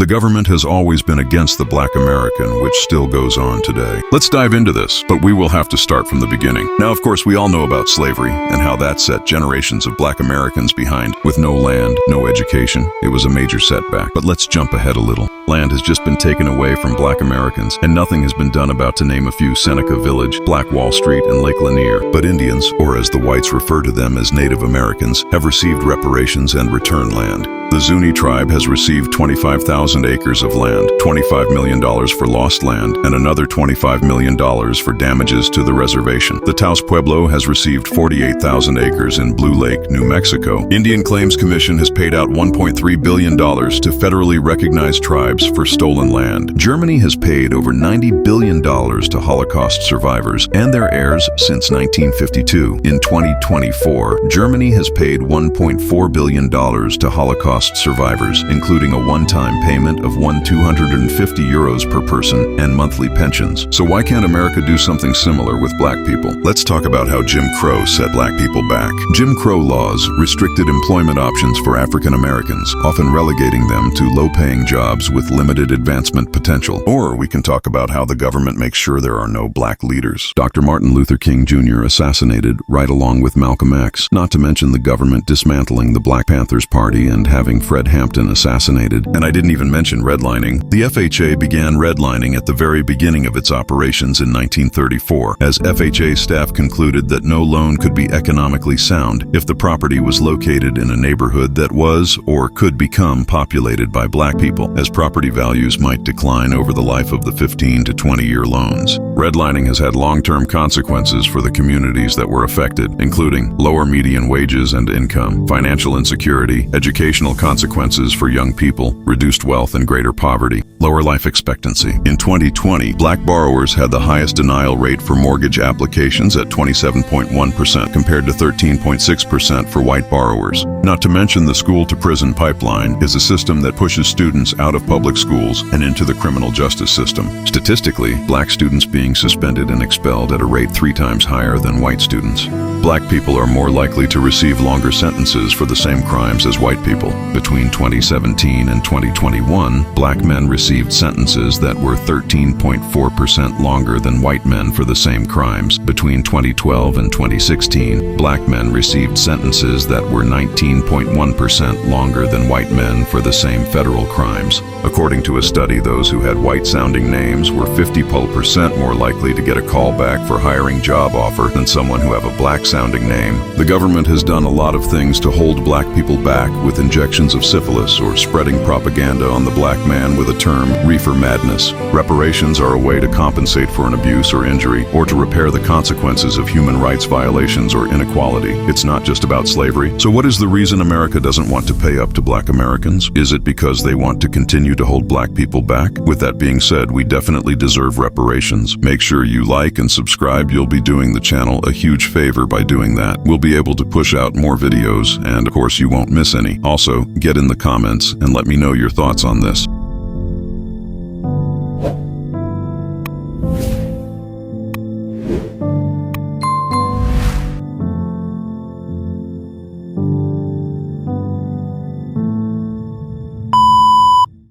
The government has always been against the Black American, which still goes on today. Let's dive into this, but we will have to start from the beginning. Now, of course, we all know about slavery and how that set generations of Black Americans behind. With no land, no education, it was a major setback. But let's jump ahead a little. Land has just been taken away from Black Americans, and nothing has been done about, to name a few, Seneca Village, Black Wall Street, and Lake Lanier. But Indians, or as the whites refer to them as Native Americans, have received reparations and return land. The Zuni tribe has received 25,000 acres of land, $25 million for lost land, and another $25 million for damages to the reservation. The Taos Pueblo has received 48,000 acres in Blue Lake, New Mexico. Indian Claims Commission has paid out $1.3 billion to federally recognized tribes for stolen land. Germany has paid over $90 billion to Holocaust survivors and their heirs since 1952. In 2024, Germany has paid $1.4 billion to Holocaust survivors, including a one-time payment of €250 per person and monthly pensions. So why can't America do something similar with Black people? Let's talk about how Jim Crow set Black people back. Jim Crow laws restricted employment options for African Americans, often relegating them to low-paying jobs with limited advancement potential. Or we can talk about how the government makes sure there are no Black leaders. Dr. Martin Luther King Jr. assassinated right along with Malcolm X, not to mention the government dismantling the Black Panthers Party and having Fred Hampton assassinated. And I didn't even mention redlining. The FHA began redlining at the very beginning of its operations in 1934, as FHA staff concluded that no loan could be economically sound if the property was located in a neighborhood that was or could become populated by Black people, as property values might decline over the life of the 15 to 20-year loans. Redlining has had long-term consequences for the communities that were affected, including lower median wages and income, financial insecurity, educational consequences for young people, reduced wealth and greater poverty, lower life expectancy. In 2020, Black borrowers had the highest denial rate for mortgage applications at 27.1% compared to 13.6% for white borrowers. Not to mention the school-to-prison pipeline is a system that pushes students out of public schools and into the criminal justice system. Statistically, Black students being suspended and expelled at a rate 3 times higher than white students. Black people are more likely to receive longer sentences for the same crimes as white people. Between 2017 and 2021, Black men received sentences that were 13.4% longer than white men for the same crimes. Between 2012 and 2016, Black men received sentences that were 19.1% longer than white men for the same federal crimes. According to a study, those who had white-sounding names were 50% more likely to get a call back for hiring job offer than someone who have a Black-sounding name. The government has done a lot of things to hold Black people back, with injections of syphilis or spreading propaganda on the Black man with a term, reefer madness. Reparations are a way to compensate for an abuse or injury, or to repair the consequences of human rights violations or inequality. It's not just about slavery. So what is the reason America doesn't want to pay up to Black Americans? Is it because they want to continue to hold Black people back? With that being said, we definitely deserve reparations. Make sure you like and subscribe. You'll be doing the channel a huge favor by doing that. We'll be able to push out more videos, and of course you won't miss any. Also, get in the comments and let me know your thoughts on this.